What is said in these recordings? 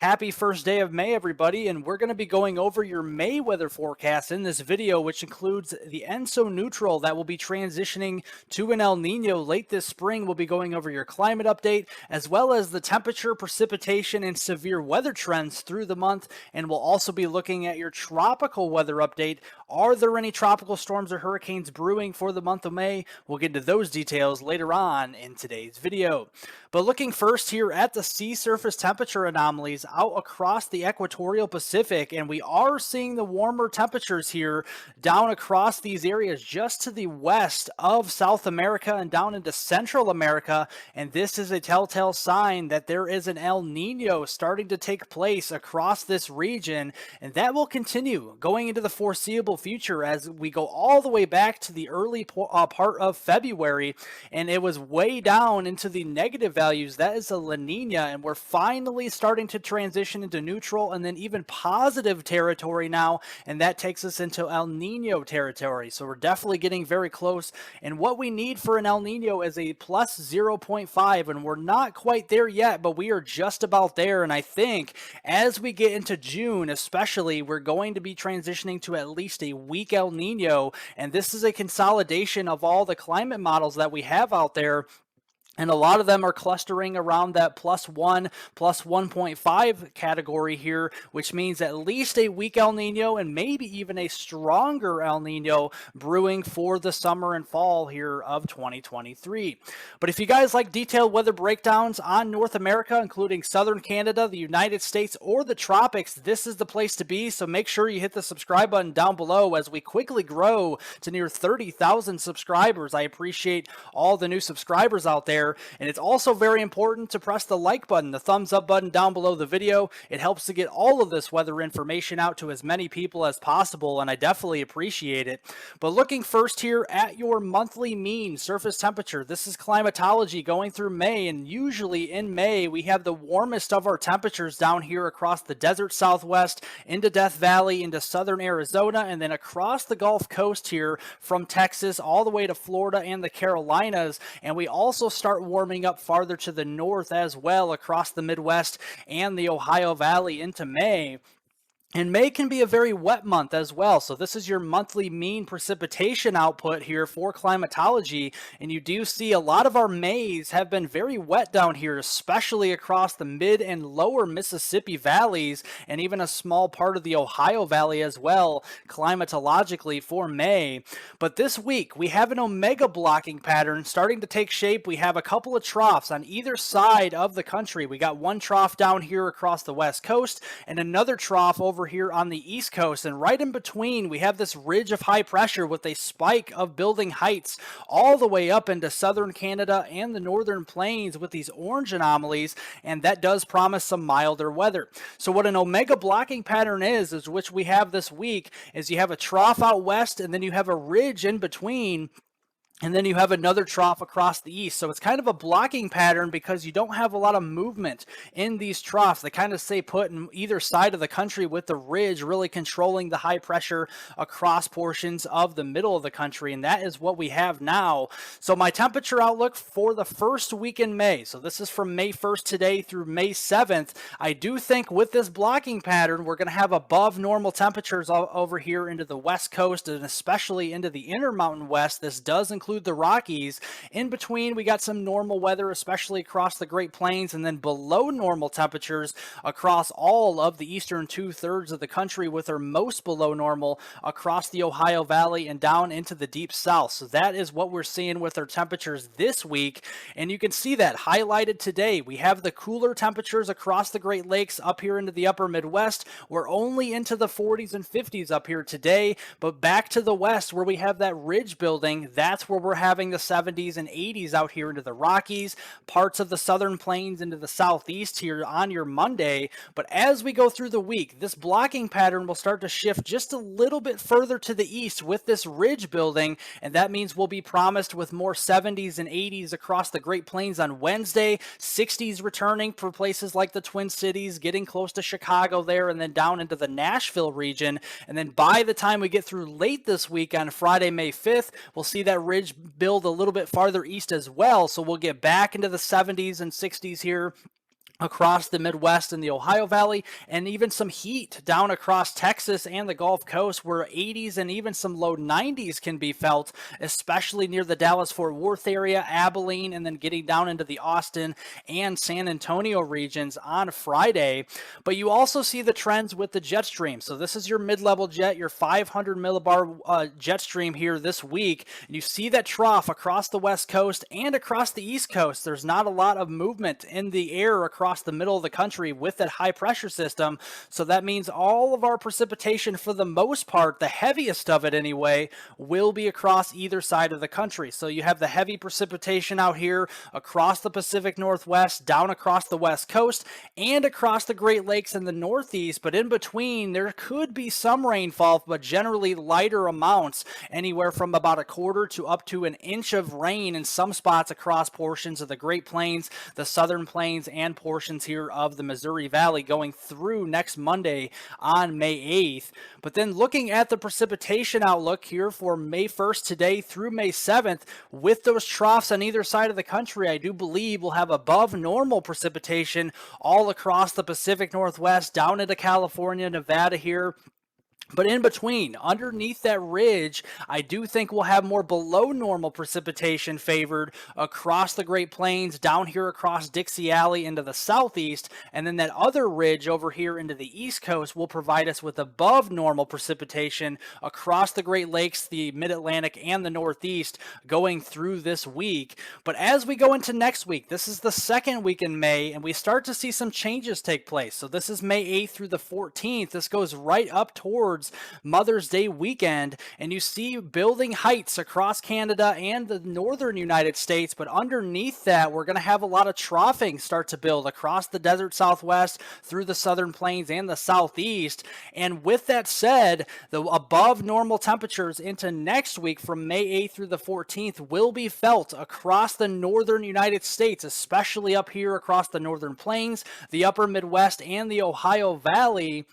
Happy first day of May, everybody, and we're going to be going over your May weather forecast in this video, which includes the ENSO neutral that will be transitioning to an El Nino late this spring. We'll be going over your climate update, as well as the temperature, precipitation, and severe weather trends through the month, and we'll also be looking at your tropical weather update. Are there any tropical storms or hurricanes brewing for the month of May? We'll get into those details later on in today's video. But looking first here at the sea surface temperature anomalies out across the equatorial Pacific, and we are seeing the warmer temperatures here down across these areas just to the west of South America and down into Central America, and this is a telltale sign that there is an El Nino starting to take place across this region, and that will continue going into the foreseeable future as we go all the way back to the early part of February, and it was way down into the negative values. That is a La Nina, and we're finally starting to transition into neutral and then even positive territory now, and that takes us into El Nino territory. So we're definitely getting very close, and what we need for an El Nino is a plus 0.5, and we're not quite there yet, but we are just about there. And I think as we get into June especially, we're going to be transitioning to at least a weak El Nino, and this is a consolidation of all the climate models that we have out there. And a lot of them are clustering around that plus 1, plus 1.5 category here, which means at least a weak El Nino and maybe even a stronger El Nino brewing for the summer and fall here of 2023. But if you guys like detailed weather breakdowns on North America, including southern Canada, the United States, or the tropics, this is the place to be. So make sure you hit the subscribe button down below as we quickly grow to near 30,000 subscribers. I appreciate all the new subscribers out there. And it's also very important to press the like button, the thumbs up button down below the video. It helps to get all of this weather information out to as many people as possible, and I definitely appreciate it. But looking first here at your monthly mean surface temperature, this is climatology going through May, and usually in May we have the warmest of our temperatures down here across the desert Southwest, into Death Valley, into southern Arizona, and then across the Gulf Coast here from Texas all the way to Florida and the Carolinas. And we also start warming up farther to the north as well across the Midwest and the Ohio Valley into May. And May can be a very wet month as well. So this is your monthly mean precipitation output here for climatology. And you do see a lot of our Mays have been very wet down here, especially across the mid and lower Mississippi valleys, and even a small part of the Ohio Valley as well, climatologically for May. But this week, we have an omega blocking pattern starting to take shape. We have a couple of troughs on either side of the country. We got one trough down here across the West Coast and another trough over here on the East Coast, and right in between we have this ridge of high pressure with a spike of building heights all the way up into southern Canada and the northern plains with these orange anomalies, and that does promise some milder weather. So what an omega blocking pattern is which we have this week, is you have a trough out west and then you have a ridge in between, and then you have another trough across the east. So it's kind of a blocking pattern because you don't have a lot of movement in these troughs. They kind of stay put in either side of the country, with the ridge really controlling the high pressure across portions of the middle of the country. And that is what we have now. So my temperature outlook for the first week in May. So this is from May 1st today through May 7th. I do think with this blocking pattern, we're going to have above normal temperatures over here into the West Coast and especially into the Intermountain West. This does include the Rockies. In between, we got some normal weather, especially across the Great Plains, and then below normal temperatures across all of the eastern 2/3 of the country, with our most below normal across the Ohio Valley and down into the deep south. So that is what we're seeing with our temperatures this week, and you can see that highlighted today. We have the cooler temperatures across the Great Lakes up here into the upper Midwest. We're only into the 40s and 50s up here today, but back to the west where we have that ridge building, that's where we're having the 70s and 80s out here into the Rockies, parts of the southern plains into the southeast here on your Monday. But as we go through the week, this blocking pattern will start to shift just a little bit further to the east with this ridge building, and that means we'll be promised with more 70s and 80s across the Great Plains on Wednesday, 60s returning for places like the Twin Cities, getting close to Chicago there, and then down into the Nashville region. And then by the time we get through late this week on Friday, May 5th, we'll see that ridge build a little bit farther east as well. So we'll get back into the 70s and 60s here across the Midwest and the Ohio Valley, and even some heat down across Texas and the Gulf Coast, where 80s and even some low 90s can be felt, especially near the Dallas-Fort Worth area, Abilene, and then getting down into the Austin and San Antonio regions on Friday. But you also see the trends with the jet stream. So this is your mid-level jet, your 500 millibar jet stream here this week. And you see that trough across the West Coast and across the East Coast. There's not a lot of movement in the air across the middle of the country with that high pressure system. So that means all of our precipitation, for the most part, the heaviest of it anyway, will be across either side of the country. So you have the heavy precipitation out here across the Pacific Northwest, down across the West Coast, and across the Great Lakes and the Northeast. But in between, there could be some rainfall, but generally lighter amounts, anywhere from about a quarter to up to an inch of rain in some spots across portions of the Great Plains, the Southern Plains, and portions here of the Missouri Valley going through next Monday on May 8th. But then looking at the precipitation outlook here for May 1st today through May 7th, with those troughs on either side of the country, I do believe we'll have above normal precipitation all across the Pacific Northwest, down into California, Nevada here. But in between, underneath that ridge, I do think we'll have more below normal precipitation favored across the Great Plains, down here across Dixie Alley into the southeast, and then that other ridge over here into the East Coast will provide us with above normal precipitation across the Great Lakes, the Mid-Atlantic, and the Northeast going through this week. But as we go into next week, this is the second week in May, and we start to see some changes take place. So this is May 8th through the 14th. This goes right up towards Mother's Day weekend, and you see building heights across Canada and the northern United States. But underneath that, we're going to have a lot of troughing start to build across the desert Southwest, through the Southern Plains and the Southeast. And with that said, the above normal temperatures into next week from May 8th through the 14th will be felt across the northern United States, especially up here across the Northern Plains, the upper Midwest, and the Ohio Valley.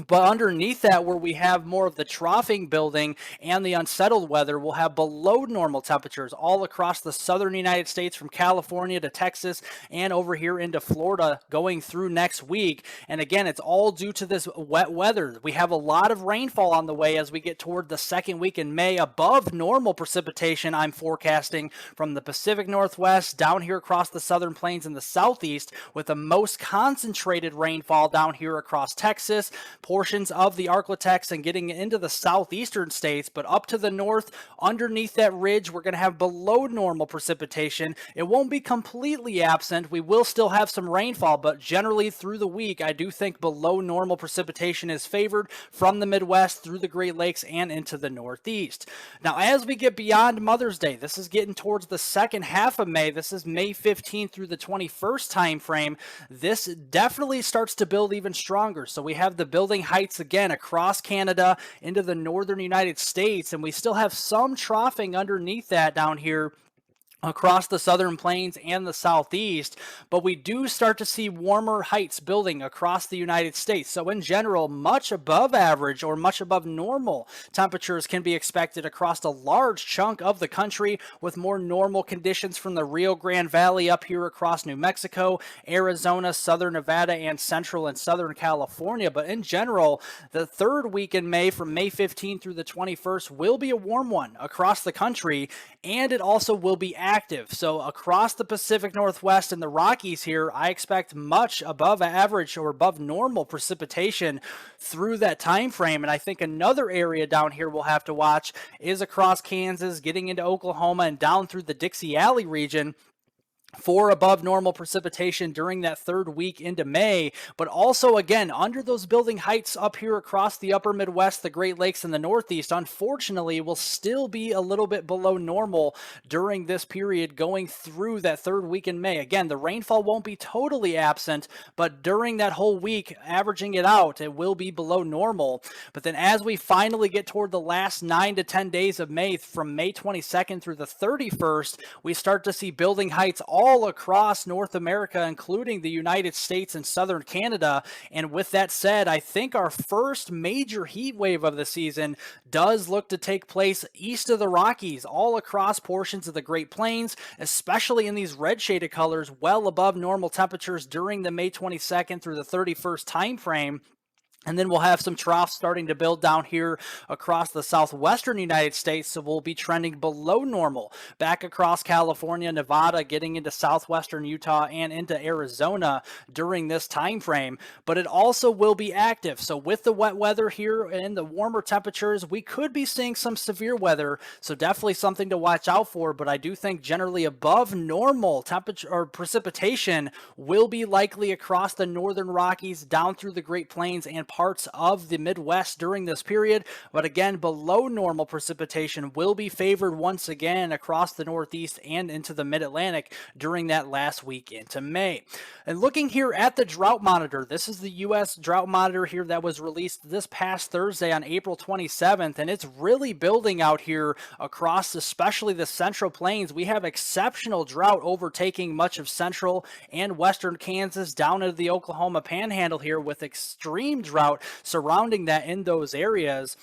But underneath that, where we have more of the troughing building and the unsettled weather, we'll have below normal temperatures all across the southern United States, from California to Texas and over here into Florida going through next week. And again, it's all due to this wet weather. We have a lot of rainfall on the way as we get toward the second week in May. Above normal precipitation I'm forecasting from the Pacific Northwest down here across the Southern Plains and the Southeast, with the most concentrated rainfall down here across Texas, portions of the Arklatex, and getting into the southeastern states. But up to the north, underneath that ridge, we're going to have below normal precipitation. It won't be completely absent. We will still have some rainfall, but generally through the week, I do think below normal precipitation is favored from the Midwest through the Great Lakes and into the Northeast. Now, as we get beyond Mother's Day, this is getting towards the second half of May. This is May 15th through the 21st time frame. This definitely starts to build even stronger. So we have the building heights again across Canada into the northern United States, and we still have some troughing underneath that down here across the Southern Plains and the Southeast, but we do start to see warmer heights building across the United States. So in general, much above average or much above normal temperatures can be expected across a large chunk of the country, with more normal conditions from the Rio Grande Valley up here across New Mexico, Arizona, Southern Nevada, and Central and Southern California. But in general, the third week in May, from May 15th through the 21st, will be a warm one across the country, and it also will be active. So across the Pacific Northwest and the Rockies here, I expect much above average or above normal precipitation through that time frame. And I think another area down here we'll have to watch is across Kansas, getting into Oklahoma, and down through the Dixie Alley region for above normal precipitation during that third week into May. But also, again, under those building heights up here across the upper Midwest, the Great Lakes, and the Northeast, unfortunately, will still be a little bit below normal during this period going through that third week in May. Again, the rainfall won't be totally absent, but during that whole week, averaging it out, it will be below normal. But then as we finally get toward the last 9 to 10 days of May, from May 22nd through the 31st, we start to see building heights all all across North America, including the United States and southern Canada. And with that said, I think our first major heat wave of the season does look to take place east of the Rockies, all across portions of the Great Plains, especially in these red shaded colors, well above normal temperatures during the May 22nd through the 31st time frame. And then we'll have some troughs starting to build down here across the southwestern United States. So we'll be trending below normal back across California, Nevada, getting into southwestern Utah and into Arizona during this time frame. But it also will be active. So with the wet weather here and the warmer temperatures, we could be seeing some severe weather. So definitely something to watch out for. But I do think generally above normal temperature or precipitation will be likely across the northern Rockies, down through the Great Plains, and parts of the Midwest during this period. But again, below normal precipitation will be favored once again across the Northeast and into the Mid-Atlantic during that last week into May. And looking here at the drought monitor, this is the U.S. drought monitor here that was released this past Thursday on April 27th, and it's really building out here across especially the Central Plains. We have exceptional drought overtaking much of central and western Kansas down into the Oklahoma Panhandle here, with extreme drought surrounding that in those areas.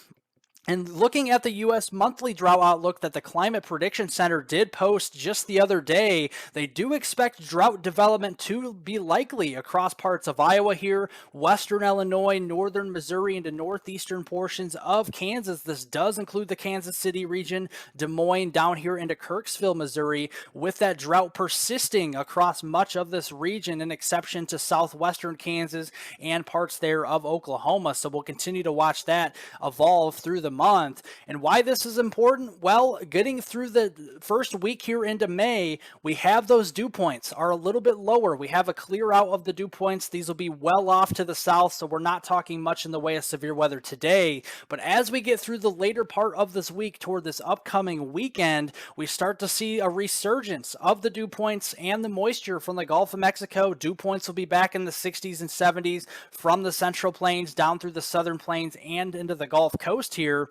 And looking at the U.S. monthly drought outlook that the Climate Prediction Center did post just the other day, they do expect drought development to be likely across parts of Iowa here, western Illinois, northern Missouri, into northeastern portions of Kansas. This does include the Kansas City region, Des Moines, down here into Kirksville, Missouri, with that drought persisting across much of this region, an exception to southwestern Kansas and parts there of Oklahoma. So we'll continue to watch that evolve through the month. And why this is important? Well, getting through the first week here into May, we have those dew points are a little bit lower. We have a clear out of the dew points. These will be well off to the south, so we're not talking much in the way of severe weather today. But as we get through the later part of this week toward this upcoming weekend, we start to see a resurgence of the dew points and the moisture from the Gulf of Mexico. Dew points will be back in the 60s and 70s from the Central Plains down through the Southern Plains and into the Gulf Coast here.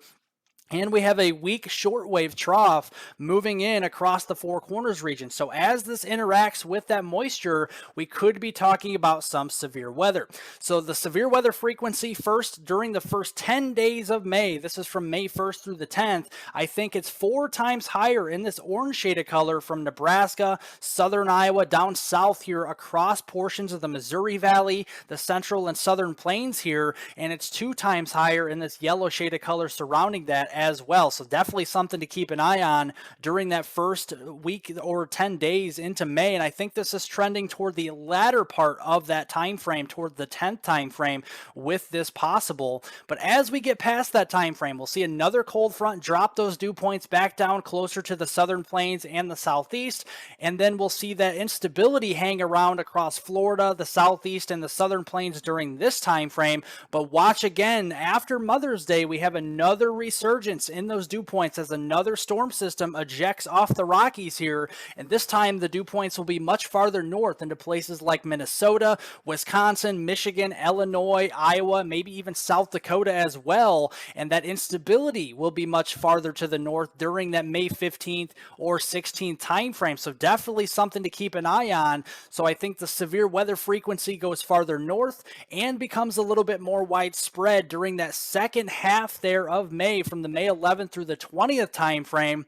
And we have a weak shortwave trough moving in across the Four Corners region. So as this interacts with that moisture, we could be talking about some severe weather. So the severe weather frequency first during the first 10 days of May, this is from May 1st through the 10th, I think it's 4 times higher in this orange shaded color from Nebraska, southern Iowa, down south here across portions of the Missouri Valley, the central and southern plains here, and it's 2 times higher in this yellow shaded color surrounding that as well. So definitely something to keep an eye on during that first week or 10 days into May. And I think this is trending toward the latter part of that time frame, toward the 10th time frame with this possible. But as we get past that time frame, we'll see another cold front drop those dew points back down closer to the southern plains and the southeast. And then we'll see that instability hang around across Florida, the southeast, and the southern plains during this time frame. But watch again, after Mother's Day, we have another resurgence in those dew points as another storm system ejects off the Rockies here. And this time the dew points will be much farther north into places like Minnesota, Wisconsin, Michigan, Illinois, Iowa, maybe even South Dakota as well. And that instability will be much farther to the north during that May 15th or 16th time frame. So definitely something to keep an eye on. So I think the severe weather frequency goes farther north and becomes a little bit more widespread during that second half there of May, from the May 11th through the 20th time frame,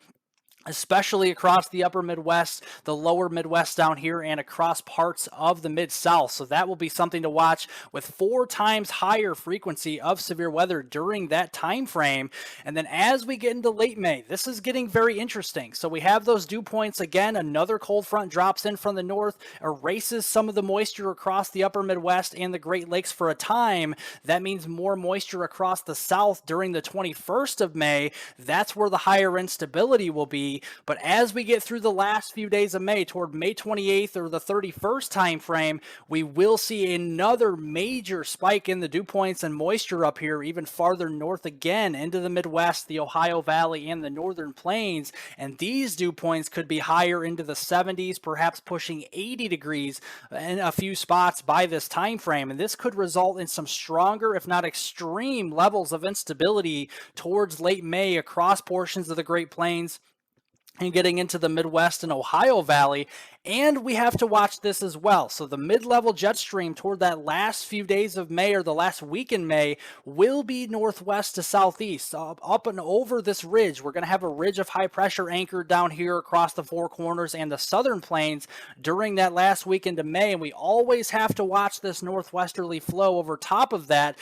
especially across the upper Midwest, the lower Midwest down here, and across parts of the Mid-South. So that will be something to watch, with 4 times higher frequency of severe weather during that time frame. And then as we get into late May, this is getting very interesting. So we have those dew points again. Another cold front drops in from the north, erases some of the moisture across the upper Midwest and the Great Lakes for a time. That means more moisture across the south during the 21st of May. That's where the higher instability will be. But as we get through the last few days of May, toward May 28th or the 31st time frame, we will see another major spike in the dew points and moisture up here, even farther north again into the Midwest, the Ohio Valley, and the northern plains. And these dew points could be higher into the 70s, perhaps pushing 80 degrees in a few spots by this time frame. And this could result in some stronger, if not extreme, levels of instability towards late May across portions of the Great Plains and getting into the Midwest and Ohio Valley. And we have to watch this as well. So the mid-level jet stream toward that last few days of May, or the last week in May, will be northwest to southeast. Up and over this ridge, we're going to have a ridge of high pressure anchored down here across the Four Corners and the southern plains during that last week into May. And we always have to watch this northwesterly flow. Over top of that,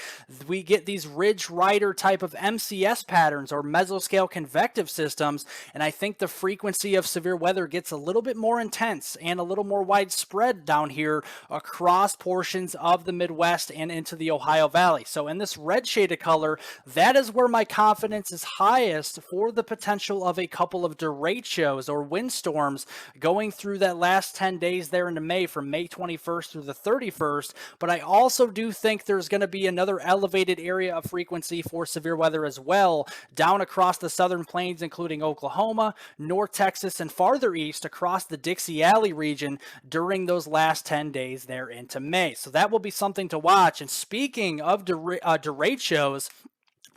we get these ridge rider type of MCS patterns, or mesoscale convective systems. And I think the frequency of severe weather gets a little bit more intense and a little more widespread down here across portions of the Midwest and into the Ohio Valley. So in this red shaded color, that is where my confidence is highest for the potential of a couple of derechos or windstorms going through that last 10 days there into May, from May 21st through the 31st. But I also do think there's going to be another elevated area of frequency for severe weather as well down across the southern plains, including Oklahoma, North Texas, and farther east across the Dixie Alley region during those last 10 days there into May. So that will be something to watch. And speaking of derechos,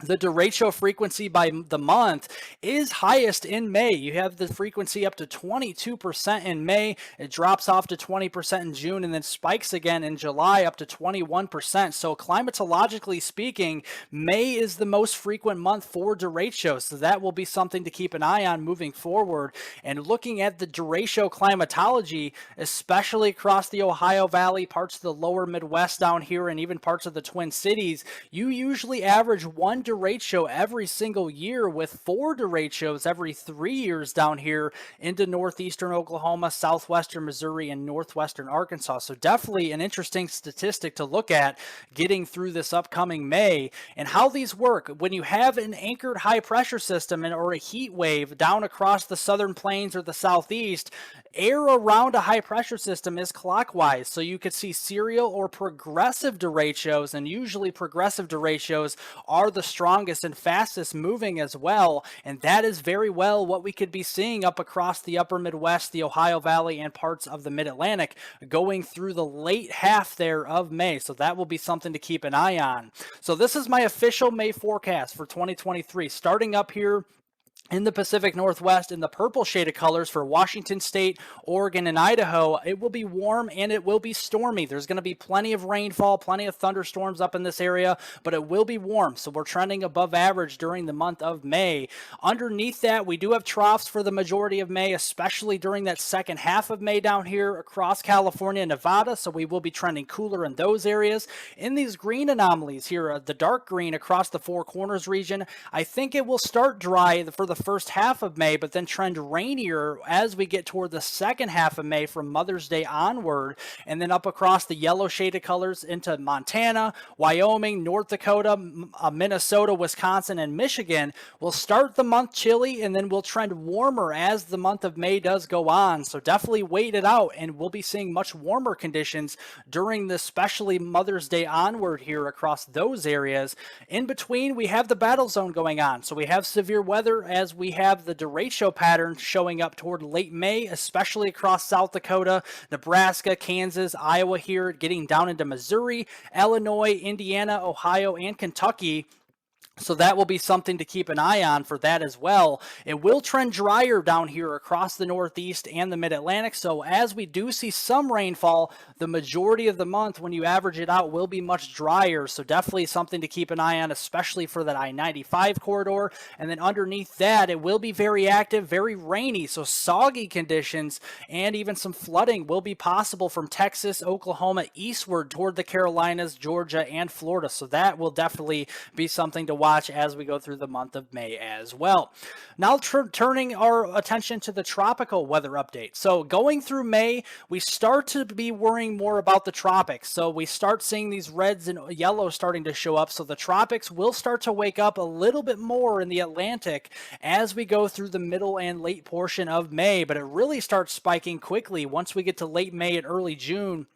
the derecho frequency by the month is highest in May. You have the frequency up to 22% in May. It drops off to 20% in June and then spikes again in July up to 21%. So climatologically speaking, May is the most frequent month for derecho. So that will be something to keep an eye on moving forward. And looking at the derecho climatology, especially across the Ohio Valley, parts of the lower Midwest down here, and even parts of the Twin Cities, you usually average one derecho every single year, with 4 derechos every 3 years down here into northeastern Oklahoma, southwestern Missouri, and northwestern Arkansas. So definitely an interesting statistic to look at getting through this upcoming May. And how these work: when you have an anchored high pressure system or a heat wave down across the southern plains or the southeast, air around a high pressure system is clockwise. So you could see serial or progressive derechos, and usually progressive derechos are the strongest and fastest moving as well. And that is very well what we could be seeing up across the upper Midwest, the Ohio Valley, and parts of the Mid-Atlantic going through the late half there of May. So that will be something to keep an eye on. So this is my official May forecast for 2023, starting up here in the Pacific Northwest in the purple shaded colors for Washington State, Oregon, and Idaho. It will be warm and it will be stormy. There's going to be plenty of rainfall, plenty of thunderstorms up in this area, but it will be warm. So we're trending above average during the month of May. Underneath that, we do have troughs for the majority of May, especially during that second half of May down here across California and Nevada. So we will be trending cooler in those areas. In these green anomalies here, the dark green across the Four Corners region, I think it will start dry for the first half of May, but then trend rainier as we get toward the second half of May from Mother's Day onward. And then up across the yellow shaded colors into Montana, Wyoming, North Dakota, Minnesota, Wisconsin, and Michigan will start the month chilly, and then we'll trend warmer as the month of May does go on. So definitely wait it out, and we'll be seeing much warmer conditions during the especially Mother's Day onward here across those areas. In between, we have the battle zone going on. So we have severe weather as we have the derecho pattern showing up toward late May, especially across South Dakota, Nebraska, Kansas, Iowa here, getting down into Missouri, Illinois, Indiana, Ohio, and Kentucky. So that will be something to keep an eye on for that as well. It will trend drier down here across the Northeast and the Mid-Atlantic. So as we do see some rainfall, the majority of the month, when you average it out, will be much drier. So definitely something to keep an eye on, especially for that I-95 corridor. And then underneath that, it will be very active, very rainy. So soggy conditions and even some flooding will be possible from Texas, Oklahoma, eastward toward the Carolinas, Georgia, and Florida. So that will definitely be something to watch as we go through the month of May as well. Now turning our attention to the tropical weather update. So going through May, we start to be worrying more about the tropics. So we start seeing these reds and yellows starting to show up. So the tropics will start to wake up a little bit more in the Atlantic as we go through the middle and late portion of May, but it really starts spiking quickly once we get to late May and early June,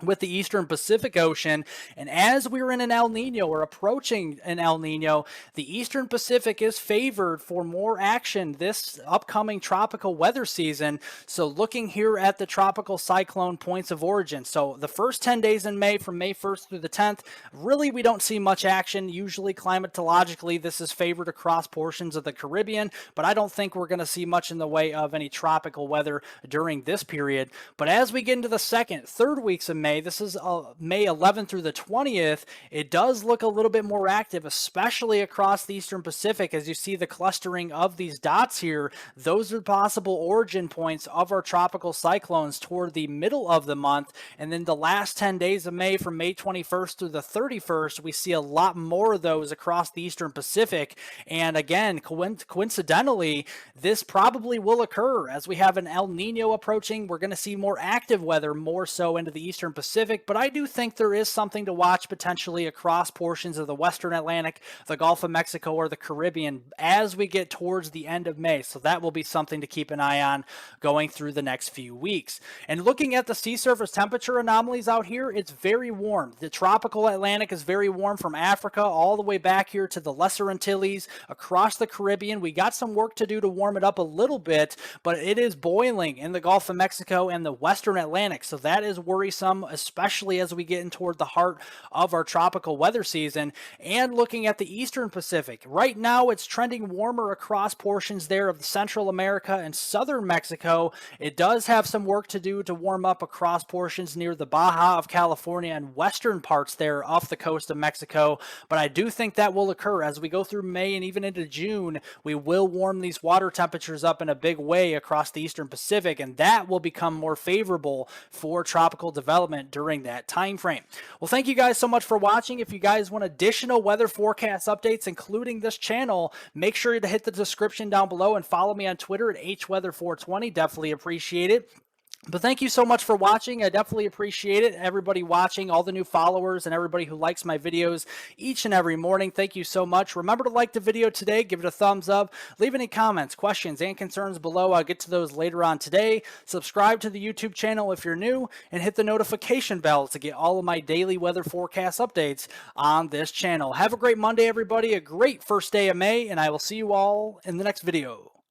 with the Eastern Pacific Ocean. And as we're in an El Nino or approaching an El Nino, the Eastern Pacific is favored for more action this upcoming tropical weather season. So looking here at the tropical cyclone points of origin. So the first 10 days in May, from May 1st through the 10th, really we don't see much action. Usually climatologically, this is favored across portions of the Caribbean, but I don't think we're going to see much in the way of any tropical weather during this period. But as we get into the second, third weeks of May, this is May 11th through the 20th, it does look a little bit more active, especially across the Eastern Pacific. As you see the clustering of these dots here, those are possible origin points of our tropical cyclones toward the middle of the month. And then the last 10 days of May, from May 21st through the 31st, we see a lot more of those across the Eastern Pacific. And again, coincidentally, this probably will occur as we have an El Nino approaching. We're going to see more active weather, more so into the Eastern Pacific, but I do think there is something to watch potentially across portions of the Western Atlantic, the Gulf of Mexico, or the Caribbean as we get towards the end of May. So that will be something to keep an eye on going through the next few weeks. And looking at the sea surface temperature anomalies out here, it's very warm. The tropical Atlantic is very warm from Africa all the way back here to the Lesser Antilles, across the Caribbean. We got some work to do to warm it up a little bit, but it is boiling in the Gulf of Mexico and the Western Atlantic. So that is worrisome, especially as we get in toward the heart of our tropical weather season. And looking at the Eastern Pacific, right now it's trending warmer across portions there of Central America and Southern Mexico. It does have some work to do to warm up across portions near the Baja of California and western parts there off the coast of Mexico. But I do think that will occur as we go through May and even into June. We will warm these water temperatures up in a big way across the Eastern Pacific, and that will become more favorable for tropical development during that time frame. Well, thank you guys so much for watching. If you guys want additional weather forecast updates, including this channel, make sure to hit the description down below and follow me on Twitter at hweather420. Definitely appreciate it. But thank you so much for watching. I definitely appreciate it. Everybody watching, all the new followers, and everybody who likes my videos each and every morning. Thank you so much. Remember to like the video today. Give it a thumbs up. Leave any comments, questions, and concerns below. I'll get to those later on today. Subscribe to the YouTube channel if you're new, and hit the notification bell to get all of my daily weather forecast updates on this channel. Have a great Monday, everybody. A great first day of May, and I will see you all in the next video.